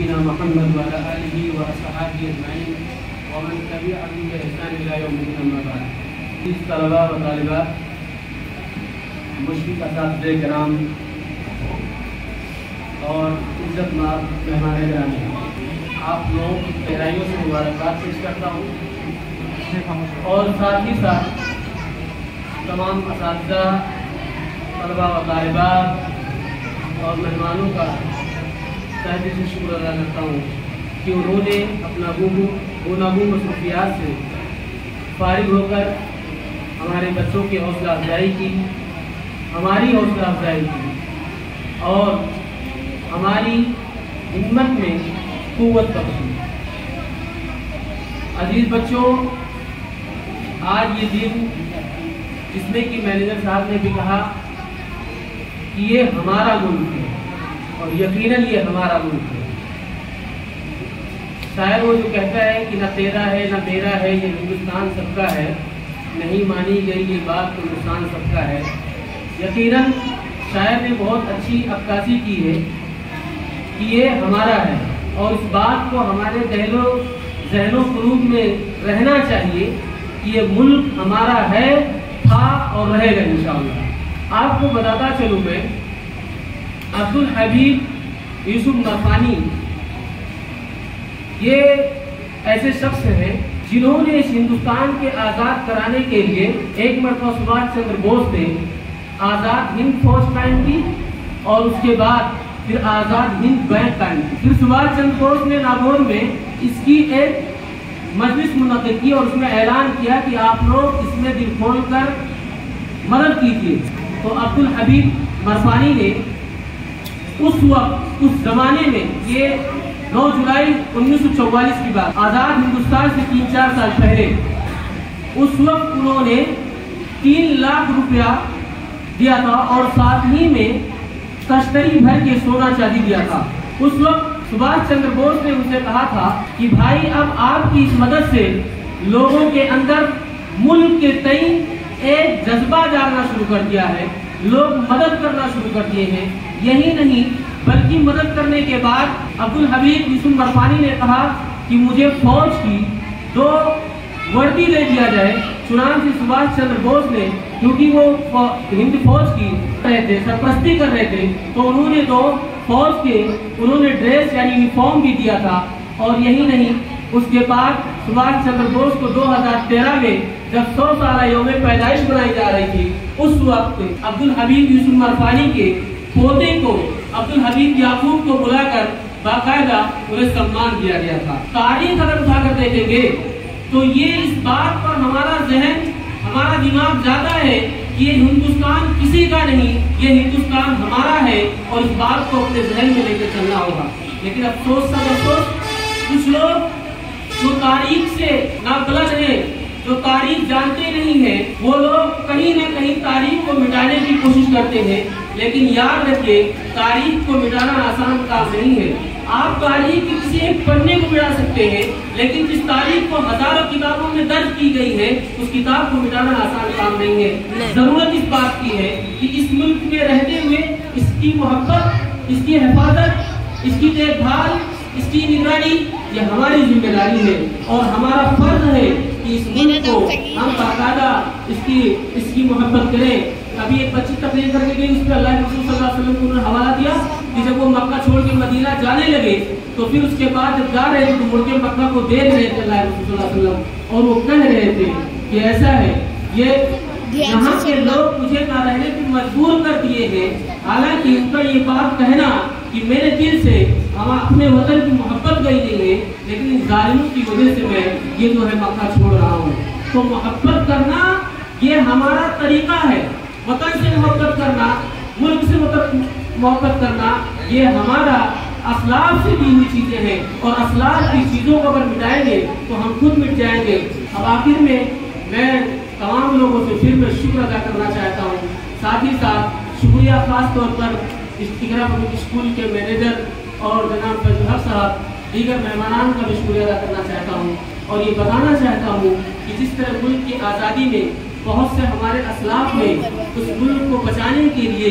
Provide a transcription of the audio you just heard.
نبينا محمد وعلى آله وأصحابه أجمعين ومن تبعهم بإحسان إلى يوم الدين أما بعد. طلباء و طالبات، مشفق اساتذہ کرام اور عزت مآب مہمان گرامی، آپ لوگوں کی گہرائیوں سے مبارکباد پیش کرتا ہوں اور ساتھ ہی ساتھ تمام اساتذہ، طلباء و طالبات اور مہمانوں کا تہہ دل سے شکر ادا کرتا ہوں کہ انہوں نے اپنا گوناگون مصروفیات سے فارغ ہو کر ہمارے بچوں کی حوصلہ افزائی کی، ہماری حوصلہ افزائی کی اور ہماری ہمت میں قوت بخشی. عزیز بچوں، آج یہ دن جس میں کہ مینیجر صاحب نے بھی کہا کہ یہ ہمارا ملک ہے اور یقیناً یہ ہمارا ملک ہے. شاعر وہ جو کہتا ہے کہ نہ تیرا ہے نہ میرا ہے، یہ ہندوستان سب کا ہے، نہیں مانی گئی یہ بات تو نقصان سب کا ہے. یقیناً شاعر نے بہت اچھی عکاسی کی ہے کہ یہ ہمارا ہے اور اس بات کو ہمارے دل و ذہن و قلوب میں رہنا چاہیے کہ یہ ملک ہمارا ہے، تھا اور رہے گا انشاءاللہ. آپ کو بتاتا چلوں میں، عبدالحبیب یوسف مرفانی یہ ایسے شخص ہیں جنہوں نے اس ہندوستان کے آزاد کرانے کے لیے ایک مرتبہ سبھاش چندر بوس نے آزاد ہند فوج قائم کی اور اس کے بعد پھر آزاد ہند بینک قائم کی. پھر سبھاش چندر بوس نے لاہور میں اس کی ایک مجلس منعقد کی اور اس میں اعلان کیا کہ آپ لوگ اس میں دل کھول کر مدد کیجیے. تو عبدالحبیب مرفانی نے اس وقت، اس زمانے میں، یہ 9 جولائی 1944 کی بات، آزاد ہندوستان سے 3-4 سال پہلے، اس وقت انہوں نے 3 لاکھ روپیہ دیا تھا اور ساتھ ہی میں تشتری بھر کے سونا چاندی دیا تھا. اس وقت سبھاش چندر بوس نے ان سے کہا تھا کہ بھائی اب آپ کی اس مدد سے لوگوں کے اندر ملک کے تئیں ایک جذبہ جاگنا شروع کر دیا ہے، لوگ مدد کرنا شروع کر دیے ہیں. یہی نہیں بلکہ مدد کرنے کے بعد عبدالحبیب یوسف مرفانی نے کہا کہ مجھے فوج کی 2 وردی دے دیا جائے. چنانچہ سبھاش چندر بوس نے، کیونکہ وہ ہند فوج کی رہے تھے، سرپرستی کر رہے تھے، تو انہوں نے 2 فوج کے انہوں نے ڈریس یعنی یونیفارم بھی دیا تھا. اور یہی نہیں، اس کے بعد سبھاش چندر بوس کو 2013 میں جب 100 سالہ یوم پیدائش بنائی جا رہی تھی، اس وقت عبدالحبیب یوسف مرفانی کے پوتے کو، عبدالحبیب یعقوب کو بلا کر باقاعدہ انہیں سمان دیا گیا تھا. تاریخ اگر اٹھا کر دیکھیں گے تو یہ اس بات پر ہمارا ذہن، ہمارا دماغ جاتا ہے کہ یہ ہندوستان کسی کا نہیں، یہ ہندوستان ہمارا ہے اور اس بات کو اپنے ذہن میں لے کے چلنا ہوگا. لیکن افسوس سب افسوس، کچھ لوگ جو تاریخ سے نابلد ہیں، جو تاریخ جانتے نہیں ہیں، وہ لوگ کہیں نہ کہیں تاریخ کو مٹانے کی کوشش کرتے ہیں. لیکن یاد رکھیے، تاریخ کو مٹانا آسان کام نہیں ہے. آپ تاریخ کے کسی ایک پنے کو مٹا سکتے ہیں، لیکن جس تاریخ کو ہزاروں کتابوں میں درج کی گئی ہے، اس کتاب کو مٹانا آسان کام نہیں ہے. ضرورت اس بات کی ہے کہ اس ملک میں رہتے ہوئے اس کی محبت، اس کی حفاظت، اس کی دیکھ بھال، اس کی نگرانی یہ ہماری ذمہ داری ہے اور ہمارا فرض ہے کہ اس ملک کو ہم باقاعدہ اس کی محبت کریں. ابھی ایک بچی تقریر کر کے گئی، اس پہ اللہ کے رسول صلی اللہ علیہ وسلم کو انہوں نے حوالہ دیا کہ جب وہ مکہ چھوڑ کے مدینہ جانے لگے تو پھر اس کے بعد جب جا رہے تھے تو مڑ کے مکہ کو دیکھ رہے تھے اللہ کے رسول صلی اللہ علیہ وسلم، اور وہ کہہ رہے تھے کہ ایسا ہے، یہ یہاں کے لوگ مجھے نہ رہنے پہ مجبور کر دیے ہیں. حالانکہ ان کا یہ بات کہنا کہ میرے دل سے ہم اپنے وطن کی محبت گئی نہیں ہے، لیکن ان ظالموں کی وجہ سے میں یہ جو ہے مکہ چھوڑ رہا ہوں. تو محبت کرنا یہ ہمارا طریقہ ہے. وطن سے محبت کرنا، ملک سے محبت کرنا یہ ہمارا اسلاف سے دی ہوئی چیزیں ہیں اور اسلاف کی چیزوں کو اگر مٹائیں گے تو ہم خود مٹ جائیں گے. اب آخر میں تمام لوگوں سے پھر میں شکر ادا کرنا چاہتا ہوں. ساتھ ہی ساتھ شکریہ خاص طور پر اقرا پبلک اسکول کے مینیجر اور جناب فیض الحق صاحب، دیگر مہمانان کا بھی شکریہ ادا کرنا چاہتا ہوں اور یہ بتانا چاہتا ہوں کہ جس طرح ملک کی آزادی میں بہت سے ہمارے اسلاف نے اس ملک کو بچانے کے لیے